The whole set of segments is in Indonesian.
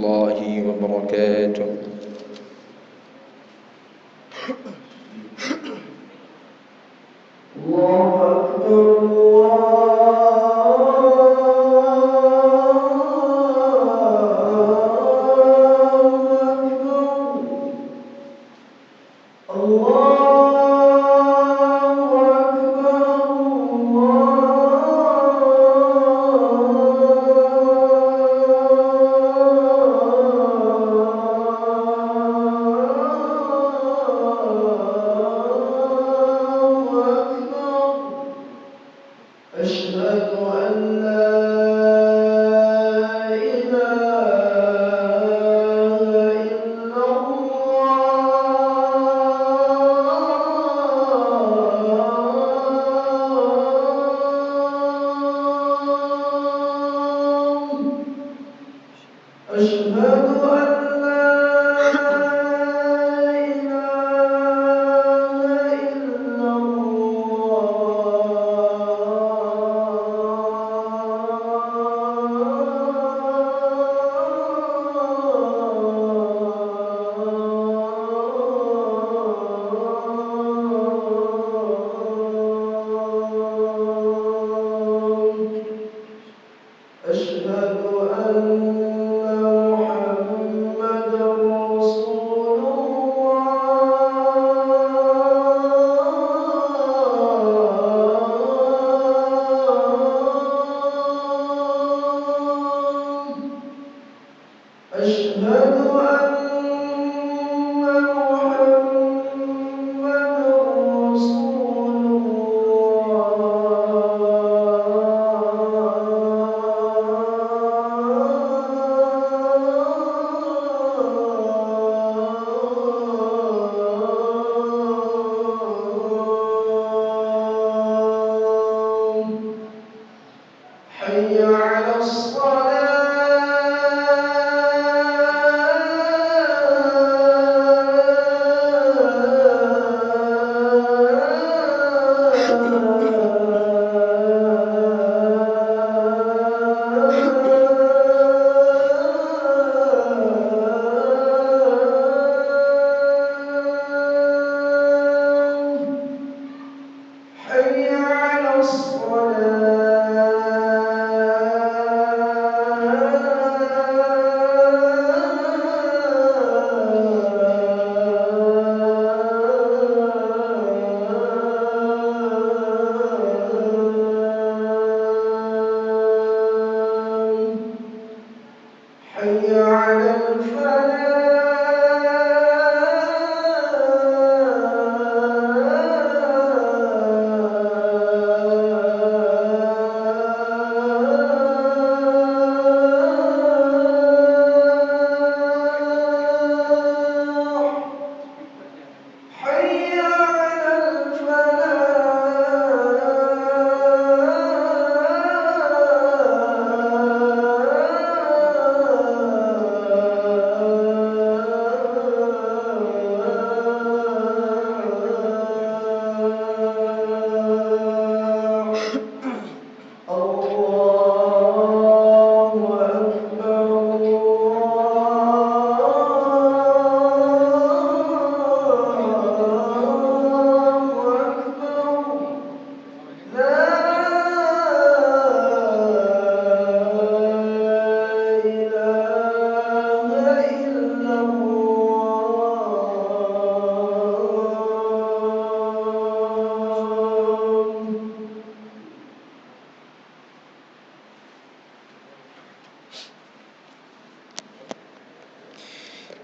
الله وبركاته. الله أكبر.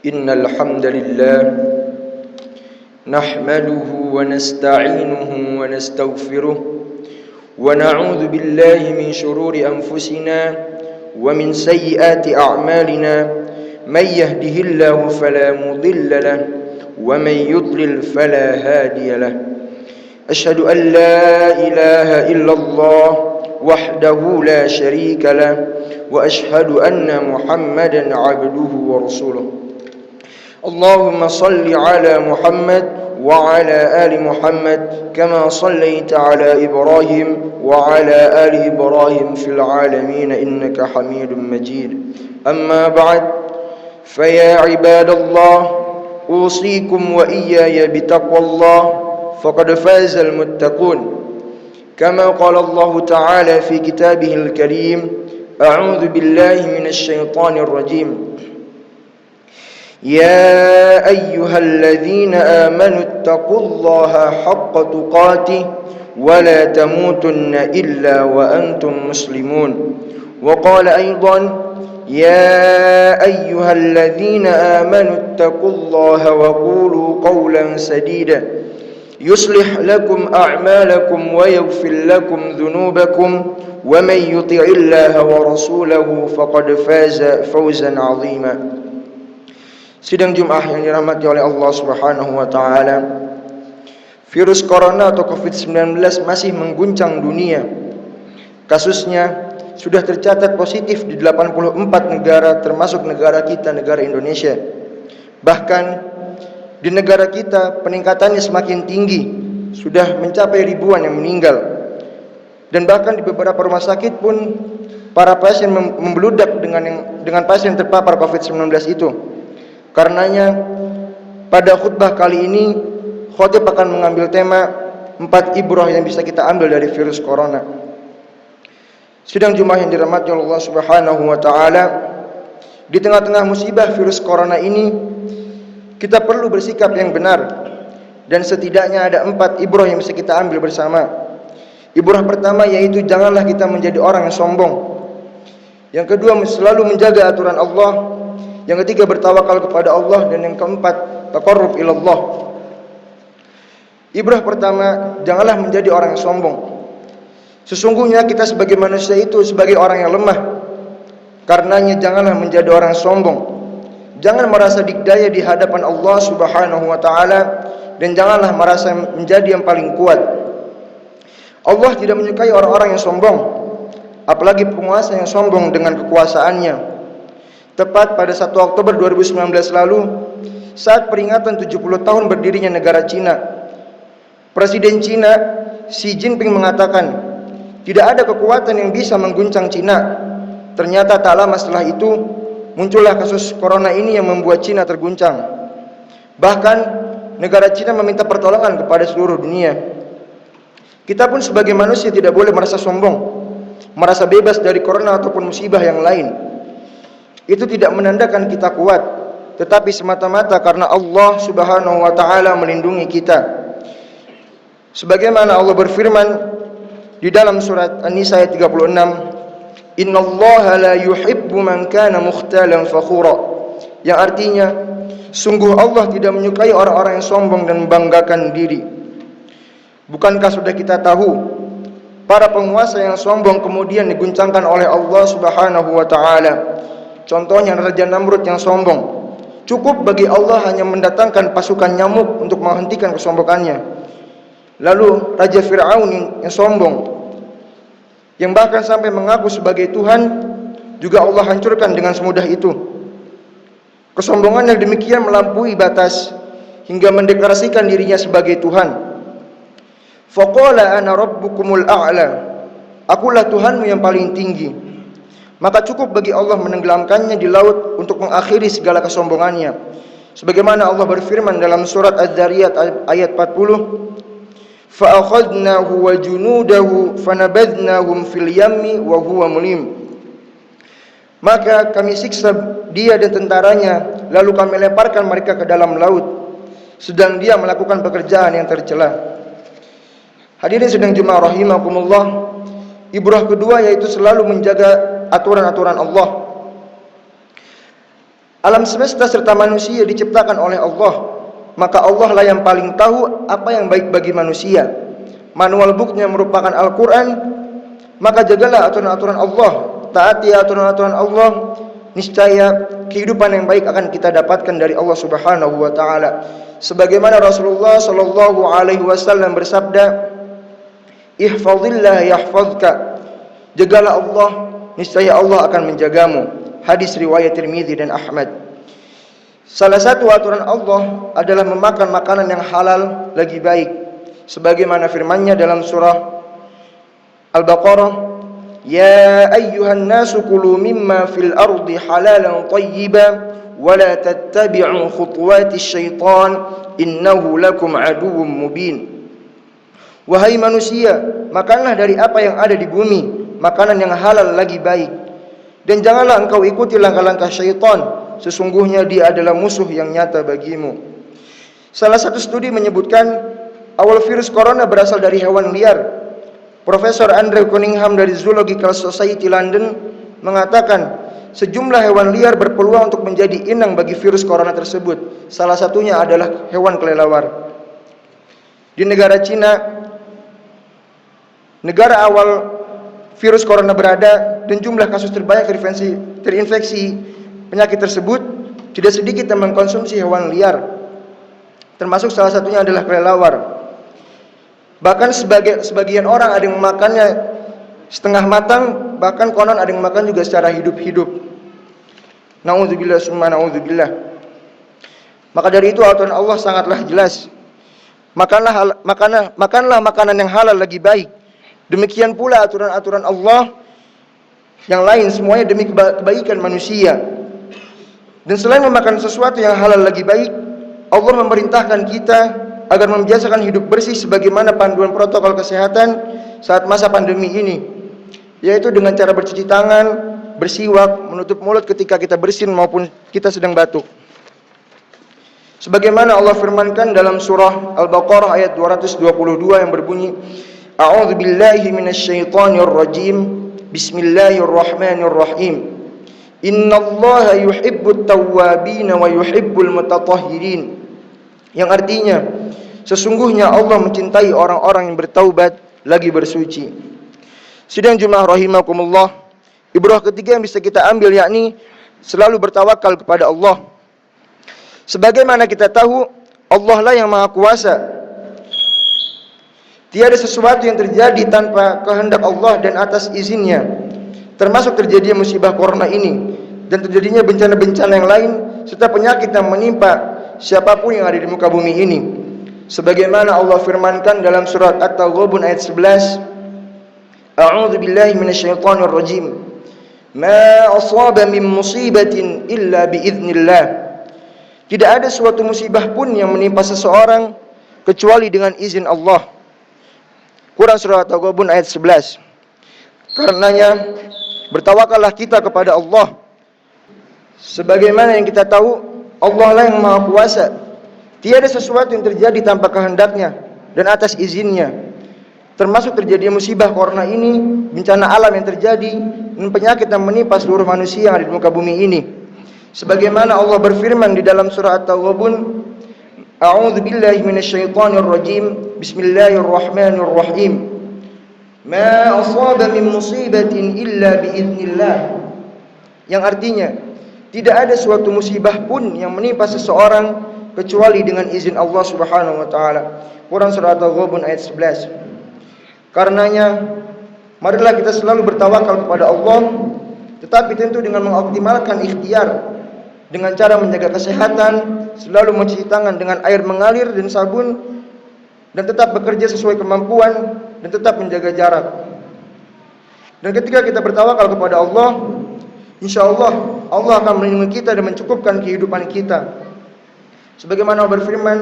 إن الحمد لله نحمده ونستعينه ونستغفره ونعوذ بالله من شرور أنفسنا ومن سيئات أعمالنا من يهده الله فلا مضل له ومن يضلل فلا هادي له أشهد أن لا إله إلا الله وحده لا شريك له وأشهد أن محمدا عبده ورسوله اللهم صل على محمد وعلى آل محمد كما صليت على إبراهيم وعلى آل إبراهيم في العالمين إنك حميد مجيد أما بعد فيا عباد الله أوصيكم وإياي بتقوى الله فقد فاز المتقون كما قال الله تعالى في كتابه الكريم أعوذ بالله من الشيطان الرجيم يا أيها الذين آمنوا اتقوا الله حق تقاته ولا تموتن إلا وأنتم مسلمون وقال أيضا يا أيها الذين آمنوا اتقوا الله وقولوا قولا سديدا يصلح لكم أعمالكم ويغفر لكم ذنوبكم ومن يطع الله ورسوله فقد فاز فوزا عظيما. Sidang Jumat yang dirahmati oleh Allah Subhanahu wa taala. Virus corona atau COVID-19 masih mengguncang dunia. Kasusnya sudah tercatat positif di 84 negara termasuk negara kita, negara Indonesia. Bahkan di negara kita peningkatannya semakin tinggi, sudah mencapai ribuan yang meninggal. Dan bahkan di beberapa rumah sakit pun para pasien membeludak dengan pasien terpapar COVID-19 itu. Karenanya pada khutbah kali ini khotib akan mengambil tema 4 ibrah yang bisa kita ambil dari virus corona. Sidang Jumat yang dirahmati Allah Subhanahu wa taala, di tengah-tengah musibah virus corona ini kita perlu bersikap yang benar, dan setidaknya ada 4 ibrah yang bisa kita ambil bersama. Ibrah pertama yaitu janganlah kita menjadi orang yang sombong. Yang kedua, selalu menjaga aturan Allah. Yang ketiga, bertawakal kepada Allah. Dan yang keempat, taqarrub ilallah. Ibrah pertama, janganlah menjadi orang yang sombong. Sesungguhnya kita sebagai manusia itu sebagai orang yang lemah. Karenanya janganlah menjadi orang yang sombong. Jangan merasa dikdaya di hadapan Allah Subhanahu wa taala, dan janganlah merasa menjadi yang paling kuat. Allah tidak menyukai orang-orang yang sombong, apalagi penguasa yang sombong dengan kekuasaannya. Tepat pada 1 Oktober 2019 lalu, saat peringatan 70 tahun berdirinya negara Cina, Presiden Cina Xi Jinping mengatakan, tidak ada kekuatan yang bisa mengguncang Cina. Ternyata tak lama setelah itu muncullah kasus corona ini yang membuat Cina terguncang. Bahkan negara Cina meminta pertolongan kepada seluruh dunia. Kita pun sebagai manusia tidak boleh merasa sombong, merasa bebas dari corona ataupun musibah yang lain. Itu tidak menandakan kita kuat, tetapi semata-mata karena Allah Subhanahu wa taala melindungi kita. Sebagaimana Allah berfirman di dalam surat An-Nisa ayat 36, "Innallaha la yuhibbu man kana mukhtalan fakhura." Yang artinya, sungguh Allah tidak menyukai orang-orang yang sombong dan membanggakan diri. Bukankah sudah kita tahu para penguasa yang sombong kemudian diguncangkan oleh Allah Subhanahu wa taala? Contohnya Raja Namrud yang sombong. Cukup bagi Allah hanya mendatangkan pasukan nyamuk untuk menghentikan kesombongannya. Lalu Raja Fir'aun yang sombong, yang bahkan sampai mengaku sebagai Tuhan, juga Allah hancurkan dengan semudah itu. Kesombongan yang demikian melampaui batas hingga mendeklarasikan dirinya sebagai Tuhan. Faqala ana rabbukumul a'la. Akulah Tuhanmu yang paling tinggi. Maka cukup bagi Allah menenggelamkannya di laut untuk mengakhiri segala kesombongannya. Sebagaimana Allah berfirman dalam surat Az-Zariyat ayat 40, فَأَخَذْنَاهُ وَجُنُودَهُ فَنَبَذْنَاهُمْ فِي الْيَمِّ وَهُوَ مُلِيمٌ. Maka kami siksa dia dan tentaranya, lalu kami lemparkan mereka ke dalam laut, sedang dia melakukan pekerjaan yang tercela. Hadirin sedang jemaah rahimakumullah, ibrah kedua yaitu selalu menjaga aturan-aturan Allah. Alam semesta serta manusia diciptakan oleh Allah, maka Allah lah yang paling tahu apa yang baik bagi manusia. Manual booknya merupakan Al-Quran. Maka jagalah aturan-aturan Allah, taati aturan-aturan Allah, niscaya kehidupan yang baik akan kita dapatkan dari Allah Subhanahu wa taala. Sebagaimana Rasulullah sallallahu alaihi wasallam bersabda, "Ihfazillah yahfazka." Jagalah Allah, niscaya Allah akan menjagamu. Hadis riwayat Tirmidzi dan Ahmad. Salah satu aturan Allah adalah memakan makanan yang halal lagi baik. Sebagaimana firman-Nya dalam surah Al-Baqarah, "Ya ayyuhan nasu kulu mimma fil ardi halalan thayyiban wa la tattabi'u khutuwatis syaitan innahu lakum aduwwum mubin. Wahai manusia, makanlah dari apa yang ada di bumi, makanan yang halal lagi baik. Dan janganlah engkau ikuti langkah-langkah syaitan, sesungguhnya dia adalah musuh yang nyata bagimu. Salah satu studi menyebutkan awal virus corona berasal dari hewan liar. Profesor Andrew Cunningham dari Zoological Society London mengatakan sejumlah hewan liar berpeluang untuk menjadi inang bagi virus corona tersebut. Salah satunya adalah hewan kelelawar. Di negara Cina, negara awal virus corona berada dan jumlah kasus terbanyak terinfeksi penyakit tersebut, tidak sedikit yang mengkonsumsi hewan liar, termasuk salah satunya adalah kelelawar. Bahkan sebagian orang ada yang memakannya setengah matang, bahkan konon ada yang makan juga secara hidup-hidup. Na'udzubillah summa na'udzubillah. Maka dari itu aturan Allah sangatlah jelas. Makanlah makanan yang halal lagi baik. Demikian pula aturan-aturan Allah yang lain semuanya demi kebaikan manusia. Dan selain memakan sesuatu yang halal lagi baik, Allah memerintahkan kita agar membiasakan hidup bersih sebagaimana panduan protokol kesehatan saat masa pandemi ini, yaitu dengan cara bercuci tangan, bersiwak, menutup mulut ketika kita bersin maupun kita sedang batuk. Sebagaimana Allah firmankan dalam surah Al-Baqarah ayat 222 yang berbunyi, A'udzu billahi minasyaitonir rajim. Bismillahirrahmanirrahim. Innallaha yuhibbut tawwabin wa yuhibbul mutatahhirin. Yang artinya, sesungguhnya Allah mencintai orang-orang yang bertaubat lagi bersuci. Sidang jemaah rahimakumullah, ibrah ketiga yang bisa kita ambil yakni selalu bertawakal kepada Allah. Sebagaimana kita tahu, Allah lah yang Maha Kuasa. Tiada sesuatu yang terjadi tanpa kehendak Allah dan atas izinnya, termasuk terjadinya musibah corona ini dan terjadinya bencana-bencana yang lain serta penyakit yang menimpa siapapun yang ada di muka bumi ini. Sebagaimana Allah firmankan dalam surat At-Taghabun ayat 11, A'udzu billahi minasyaitonir rajim. Ma asaba min musibatin illa biiznillah. Tidak ada suatu musibah pun yang menimpa seseorang kecuali dengan izin Allah. Quran surah At-Taghabun ayat 11. Karenanya bertawakallah kita kepada Allah. Sebagaimana yang kita tahu, Allah lah yang Maha Kuasa. Tiada sesuatu yang terjadi tanpa kehendaknya dan atas izinnya, termasuk terjadinya musibah corona ini, bencana alam yang terjadi dan penyakit yang menimpa seluruh manusia yang ada di muka bumi ini. Sebagaimana Allah berfirman di dalam surah At-Taghabun, A'udzu billahi minasyaitonir rajim. Bismillahirrahmanirrahim. Ma asaba min musibatin illa biiznillah. Yang artinya, tidak ada suatu musibah pun yang menimpa seseorang kecuali dengan izin Allah Subhanahu wa taala. Quran surah At-Taghabun ayat 11. Karenanya, marilah kita selalu bertawakal kepada Allah, tetapi tentu dengan mengoptimalkan ikhtiar, dengan cara menjaga kesehatan, selalu mencuci tangan dengan air mengalir dan sabun, dan tetap bekerja sesuai kemampuan, dan tetap menjaga jarak. Dan ketika kita bertawakal kepada Allah, insyaallah Allah akan melindungi kita dan mencukupkan kehidupan kita. Sebagaimana Allah berfirman,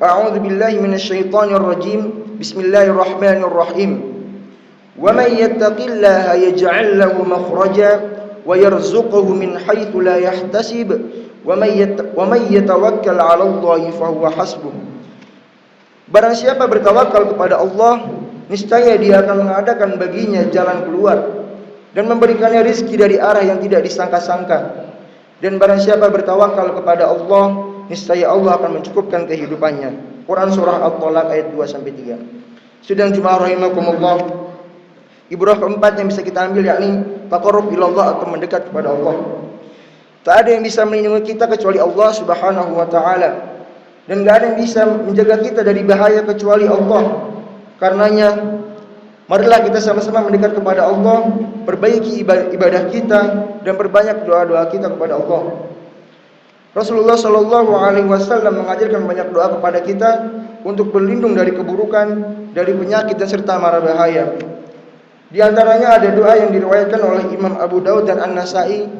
A'udzu billahi minasyaitonir rajim. Bismillahirrahmanirrahim. Wa may yattaqillaha yaj'al lahu makhraja wa yarzuqhu min haitsu la yahtasib wa may yatawakkal 'ala Allahi fa huwa hasbuh. Barang siapa bertawakal kepada Allah, niscaya Dia akan mengadakan baginya jalan keluar dan memberikannya rizki dari arah yang tidak disangka-sangka. Dan barang siapa bertawakal kepada Allah, niscaya Allah akan mencukupkan kehidupannya. Quran surah At-Talaq ayat 2-3. Sedang jemaah rahimakumullah, ibrah keempat yang bisa kita ambil yakni taqarrub ilallah atau mendekat kepada Allah. Tak ada yang bisa melindungi kita kecuali Allah Subhanahu wa taala, dan enggak ada yang bisa menjaga kita dari bahaya kecuali Allah. Karenanya marilah kita sama-sama mendekat kepada Allah, perbaiki ibadah kita dan perbanyak doa-doa kita kepada Allah. Rasulullah Shallallahu Alaihi Wasallam mengajarkan banyak doa kepada kita untuk berlindung dari keburukan, dari penyakit dan serta mara bahaya. Di antaranya ada doa yang diriwayatkan oleh Imam Abu Daud dan An-Nasai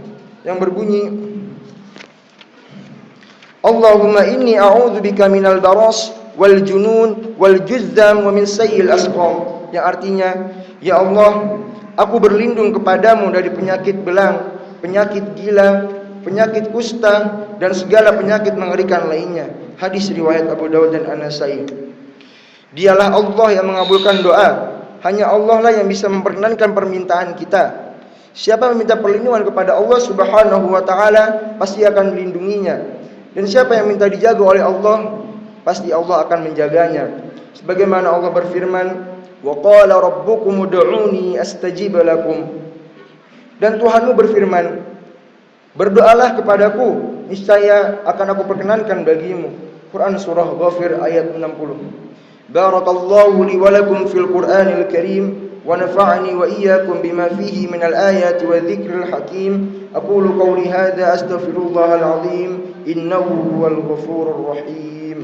yang berbunyi, Allahumma inni a'udzubika minal baras wal junun wal juzzam wa min sayyi'il asqam. Yang artinya, ya Allah, aku berlindung kepadamu dari penyakit belang, penyakit gila, penyakit kusta, dan segala penyakit mengerikan lainnya. Hadis riwayat Abu Dawud dan An-Nasai. Dialah Allah yang mengabulkan doa. Hanya Allah lah yang bisa memperkenankan permintaan kita. Siapa yang minta perlindungan kepada Allah Subhanahu wa taala, pasti akan melindunginya. Dan siapa yang minta dijaga oleh Allah, pasti Allah akan menjaganya. Sebagaimana Allah berfirman, "Wa qala rabbukum ud'uni astajib lakum." Dan Tuhanmu berfirman, "Berdoalah kepadaku, niscaya akan aku perkenankan bagimu." Quran surah Ghafir ayat 60. Barakallahu li wa lakum fil Qur'anil Karim. ونفعني وإياكم بما فيه من الآيات والذكر الحكيم أقول قولي هذا أستغفر الله العظيم إنه هو الغفور الرحيم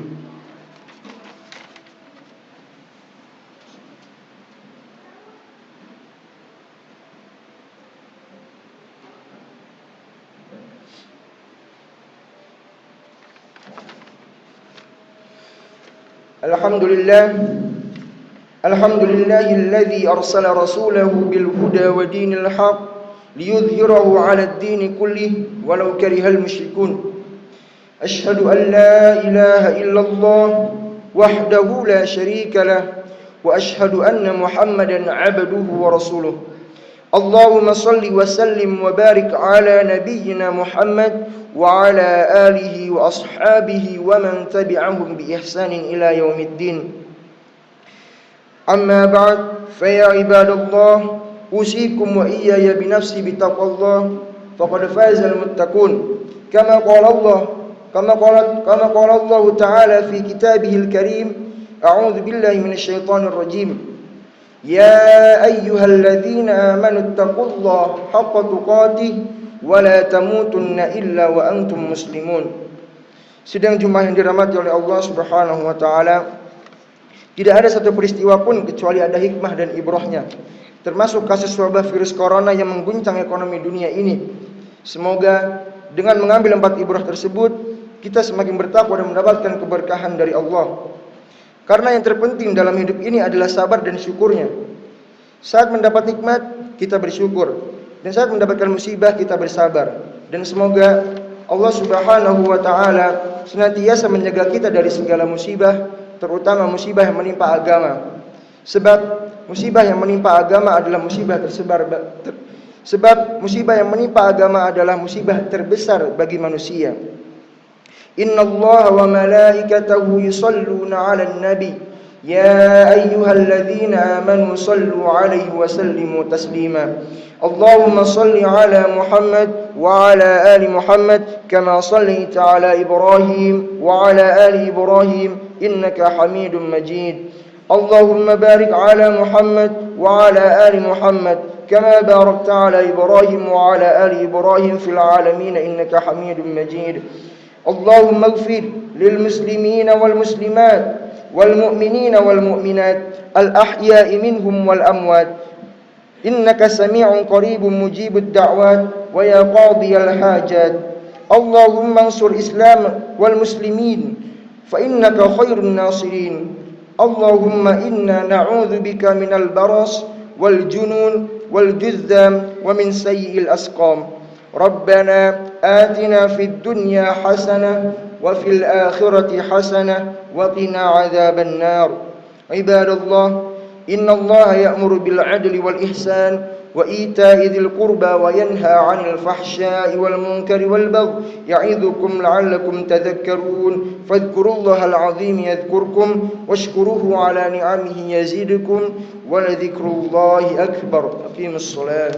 الحمد لله الحمد لله الذي أرسل رسوله بالهدى ودين الحق ليظهره على الدين كله ولو كره المشركون أشهد أن لا إله إلا الله وحده لا شريك له وأشهد أن محمدا عبده ورسوله اللهم صل وسلم وبارك على نبينا محمد وعلى آله وأصحابه ومن تبعهم بإحسان إلى يوم الدين أما بعد فيا عباد الله أوصيكم وإياي بنفسي بتقوى الله فقد فاز المتقون كما قال الله تعالى في كتابه الكريم أعوذ بالله من الشيطان الرجيم يا أيها الذين آمنوا اتقوا الله حق تقاته ولا تموتن إلا وأنتم مسلمون. Sidang Jumat yang dirahmati oleh Allah Subhanahu wa taala, tidak ada satu peristiwa pun kecuali ada hikmah dan ibrahnya, termasuk kasus wabah virus corona yang mengguncang ekonomi dunia ini. Semoga dengan mengambil 4 ibrah tersebut, kita semakin bertakwa dan mendapatkan keberkahan dari Allah. Karena yang terpenting dalam hidup ini adalah sabar dan syukurnya. Saat mendapat nikmat, kita bersyukur, dan saat mendapatkan musibah, kita bersabar. Dan semoga Allah Subhanahu wa taala senantiasa menjaga kita dari segala musibah, terutama musibah yang menimpa agama. Sebab musibah yang menimpa agama adalah musibah musibah terbesar bagi manusia. Innallaha wa malaikatahu yusalluna 'alan nabi ya ayyuhalladzina amanu sallu 'alaihi wa sallimu taslima. Allahumma salli 'ala Muhammad wa 'ala ali Muhammad kama shallaita 'ala Ibrahim wa 'ala ali Ibrahim إنك حميد مجيد اللهم بارك على محمد وعلى آل محمد كما باركت على إبراهيم وعلى آل إبراهيم في العالمين إنك حميد مجيد اللهم اغفر للمسلمين والمسلمات والمؤمنين والمؤمنات الأحياء منهم والأموات إنك سميع قريب مجيب الدعوات ويا قاضي الحاجات اللهم انصر الإسلام والمسلمين فإنك خير الناصرين اللهم إنا نعوذ بك من البرص والجنون والجذام ومن سيء الأسقام ربنا آتنا في الدنيا حسنة وفي الآخرة حسنة وقنا عذاب النار عباد الله إن الله يأمر بالعدل والإحسان وإيتاء ذي القربى وينهى عن الفحشاء والمنكر والبغي يعظكم لعلكم تذكرون فاذكروا الله العظيم يذكركم واشكروه على نعمه يزدكم ولذكر الله أكبر أقيموا الصلاة